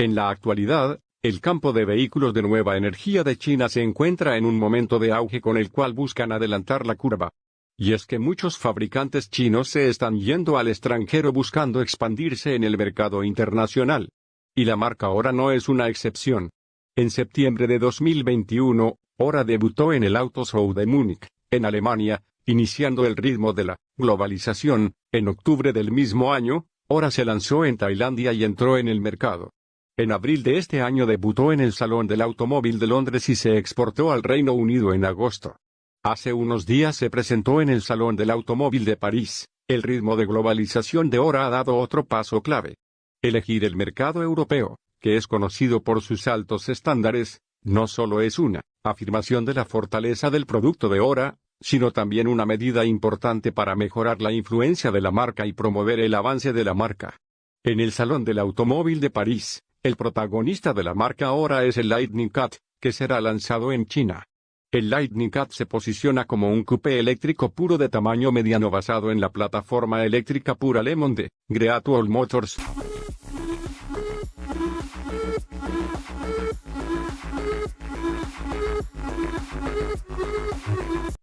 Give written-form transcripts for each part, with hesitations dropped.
En la actualidad, el campo de vehículos de nueva energía de China se encuentra en un momento de auge con el cual buscan adelantar la curva. Y es que muchos fabricantes chinos se están yendo al extranjero buscando expandirse en el mercado internacional. Y la marca Hora no es una excepción. En septiembre de 2021, Hora debutó en el Auto Show de Múnich, en Alemania, iniciando el ritmo de la globalización. En octubre del mismo año, Hora se lanzó en Tailandia y entró en el mercado. En abril de este año debutó en el Salón del Automóvil de Londres y se exportó al Reino Unido en agosto. Hace unos días se presentó en el Salón del Automóvil de París. El ritmo de globalización de Hora ha dado otro paso clave. Elegir el mercado europeo, que es conocido por sus altos estándares, no solo es una afirmación de la fortaleza del producto de Hora, sino también una medida importante para mejorar la influencia de la marca y promover el avance de la marca. En el Salón del Automóvil de París, el protagonista de la marca Hora es el Lightning Cat, que será lanzado en China. El Lightning Cat se posiciona como un coupé eléctrico puro de tamaño mediano basado en la plataforma eléctrica pura Lemon de Great Wall Motors.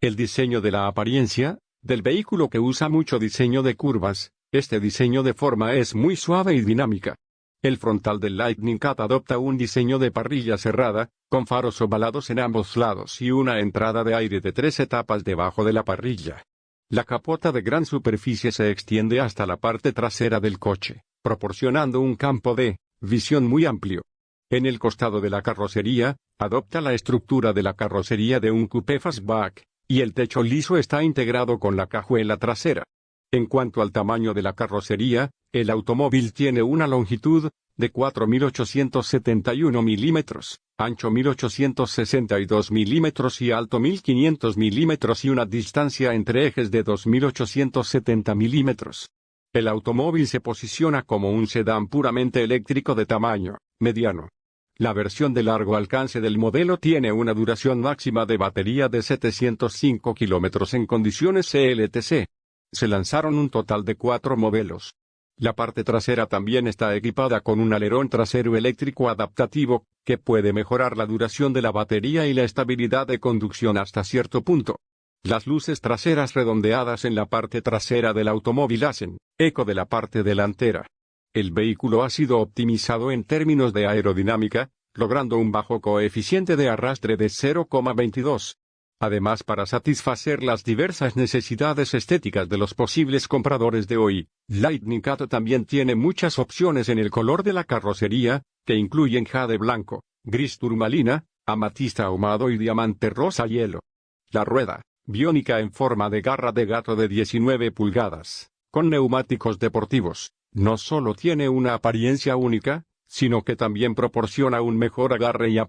El diseño de la apariencia del vehículo que usa mucho diseño de curvas. Este diseño de forma es muy suave y dinámica. El frontal del Lightning Cat adopta un diseño de parrilla cerrada, con faros ovalados en ambos lados y una entrada de aire de 3 etapas debajo de la parrilla. La capota de gran superficie se extiende hasta la parte trasera del coche, proporcionando un campo de visión muy amplio. En el costado de la carrocería, adopta la estructura de la carrocería de un coupé fastback, y el techo liso está integrado con la cajuela trasera. En cuanto al tamaño de la carrocería, el automóvil tiene una longitud de 4.871 milímetros, ancho 1.862 milímetros y alto 1.500 milímetros y una distancia entre ejes de 2.870 milímetros. El automóvil se posiciona como un sedán puramente eléctrico de tamaño mediano. La versión de largo alcance del modelo tiene una duración máxima de batería de 705 kilómetros en condiciones CLTC. Se lanzaron un total de 4 modelos. La parte trasera también está equipada con un alerón trasero eléctrico adaptativo, que puede mejorar la duración de la batería y la estabilidad de conducción hasta cierto punto. Las luces traseras redondeadas en la parte trasera del automóvil hacen eco de la parte delantera. El vehículo ha sido optimizado en términos de aerodinámica, logrando un bajo coeficiente de arrastre de 0,22. Además, para satisfacer las diversas necesidades estéticas de los posibles compradores de hoy, Lightning Cat también tiene muchas opciones en el color de la carrocería, que incluyen jade blanco, gris turmalina, amatista ahumado y diamante rosa hielo. La rueda, biónica en forma de garra de gato de 19 pulgadas, con neumáticos deportivos, no solo tiene una apariencia única, sino que también proporciona un mejor agarre y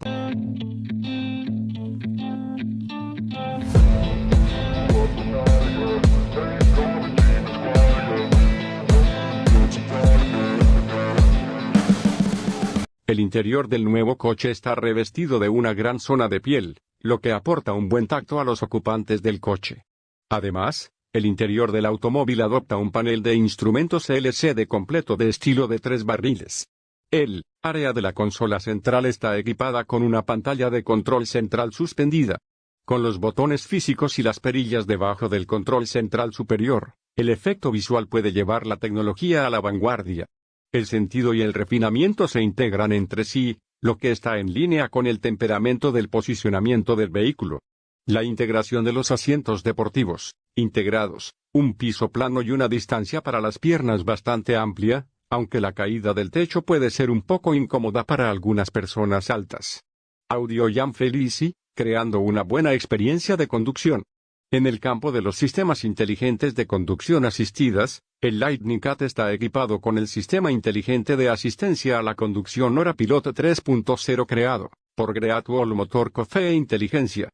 El interior del nuevo coche está revestido de una gran zona de piel, lo que aporta un buen tacto a los ocupantes del coche. Además, el interior del automóvil adopta un panel de instrumentos LCD completo de estilo de 3 barriles. El área de la consola central está equipada con una pantalla de control central suspendida. Con los botones físicos y las perillas debajo del control central superior, el efecto visual puede llevar la tecnología a la vanguardia. El sentido y el refinamiento se integran entre sí, lo que está en línea con el temperamento del posicionamiento del vehículo. La integración de los asientos deportivos, integrados, un piso plano y una distancia para las piernas bastante amplia, aunque la caída del techo puede ser un poco incómoda para algunas personas altas. Audio Jam Felici, creando una buena experiencia de conducción. En el campo de los sistemas inteligentes de conducción asistidas, el Lightning Cat está equipado con el sistema inteligente de asistencia a la conducción Hora Pilot 3.0 creado por Great Wall Motor Co. Inteligencia.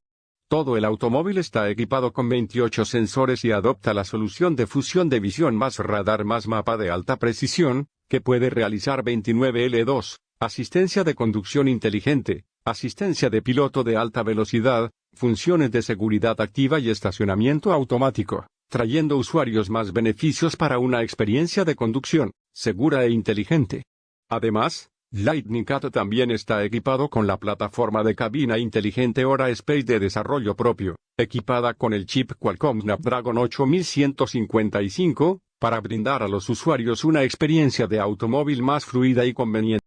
Todo el automóvil está equipado con 28 sensores y adopta la solución de fusión de visión más radar más mapa de alta precisión, que puede realizar 29L2, asistencia de conducción inteligente, asistencia de piloto de alta velocidad, funciones de seguridad activa y estacionamiento automático, trayendo usuarios más beneficios para una experiencia de conducción segura e inteligente. Además, Lightning Cat también está equipado con la plataforma de cabina inteligente Aura Space de desarrollo propio, equipada con el chip Qualcomm Snapdragon 8155, para brindar a los usuarios una experiencia de automóvil más fluida y conveniente.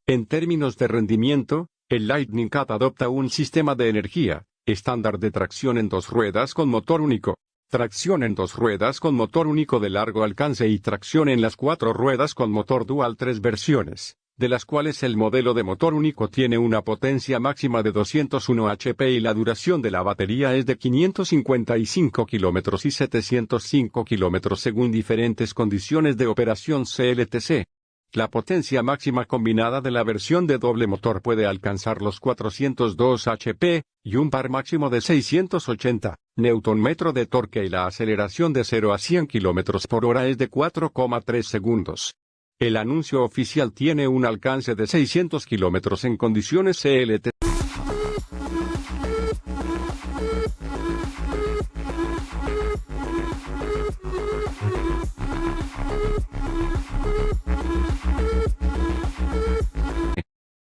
En términos de rendimiento, el Lightning Cat adopta un sistema de energía estándar de tracción en dos ruedas con motor único, tracción en dos ruedas con motor único de largo alcance y tracción en las cuatro ruedas con motor dual, tres versiones, de las cuales el modelo de motor único tiene una potencia máxima de 201 HP y la duración de la batería es de 555 km y 705 km según diferentes condiciones de operación CLTC. La potencia máxima combinada de la versión de doble motor puede alcanzar los 402 HP, y un par máximo de 680 Nm de torque y la aceleración de 0 a 100 km/h es de 4,3 segundos. El anuncio oficial tiene un alcance de 600 km en condiciones CLT.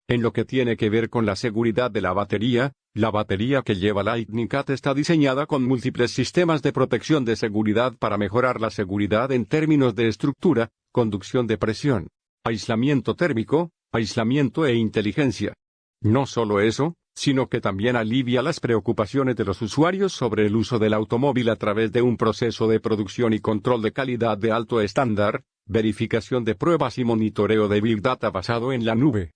En lo que tiene que ver con la seguridad de la batería que lleva Lightning Cat está diseñada con múltiples sistemas de protección de seguridad para mejorar la seguridad en términos de estructura, conducción de presión, aislamiento térmico, aislamiento e inteligencia. No solo eso, sino que también alivia las preocupaciones de los usuarios sobre el uso del automóvil a través de un proceso de producción y control de calidad de alto estándar, verificación de pruebas y monitoreo de Big Data basado en la nube.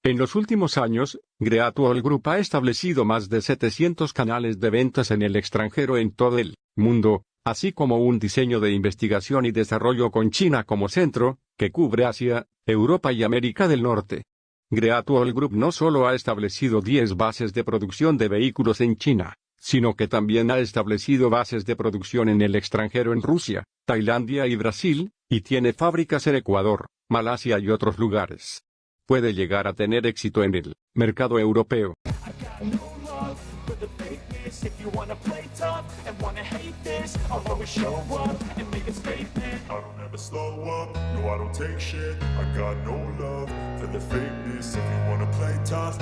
En los últimos años, Greatwall Group ha establecido más de 700 canales de ventas en el extranjero en todo el mundo, así como un diseño de investigación y desarrollo con China como centro, que cubre Asia, Europa y América del Norte. Greatwall Group no solo ha establecido 10 bases de producción de vehículos en China, sino que también ha establecido bases de producción en el extranjero en Rusia, Tailandia y Brasil, y tiene fábricas en Ecuador, Malasia y otros lugares. Puede llegar a tener éxito en el mercado europeo. No, I don't take shit. I got no love for the fakeness. If you wanna play tough,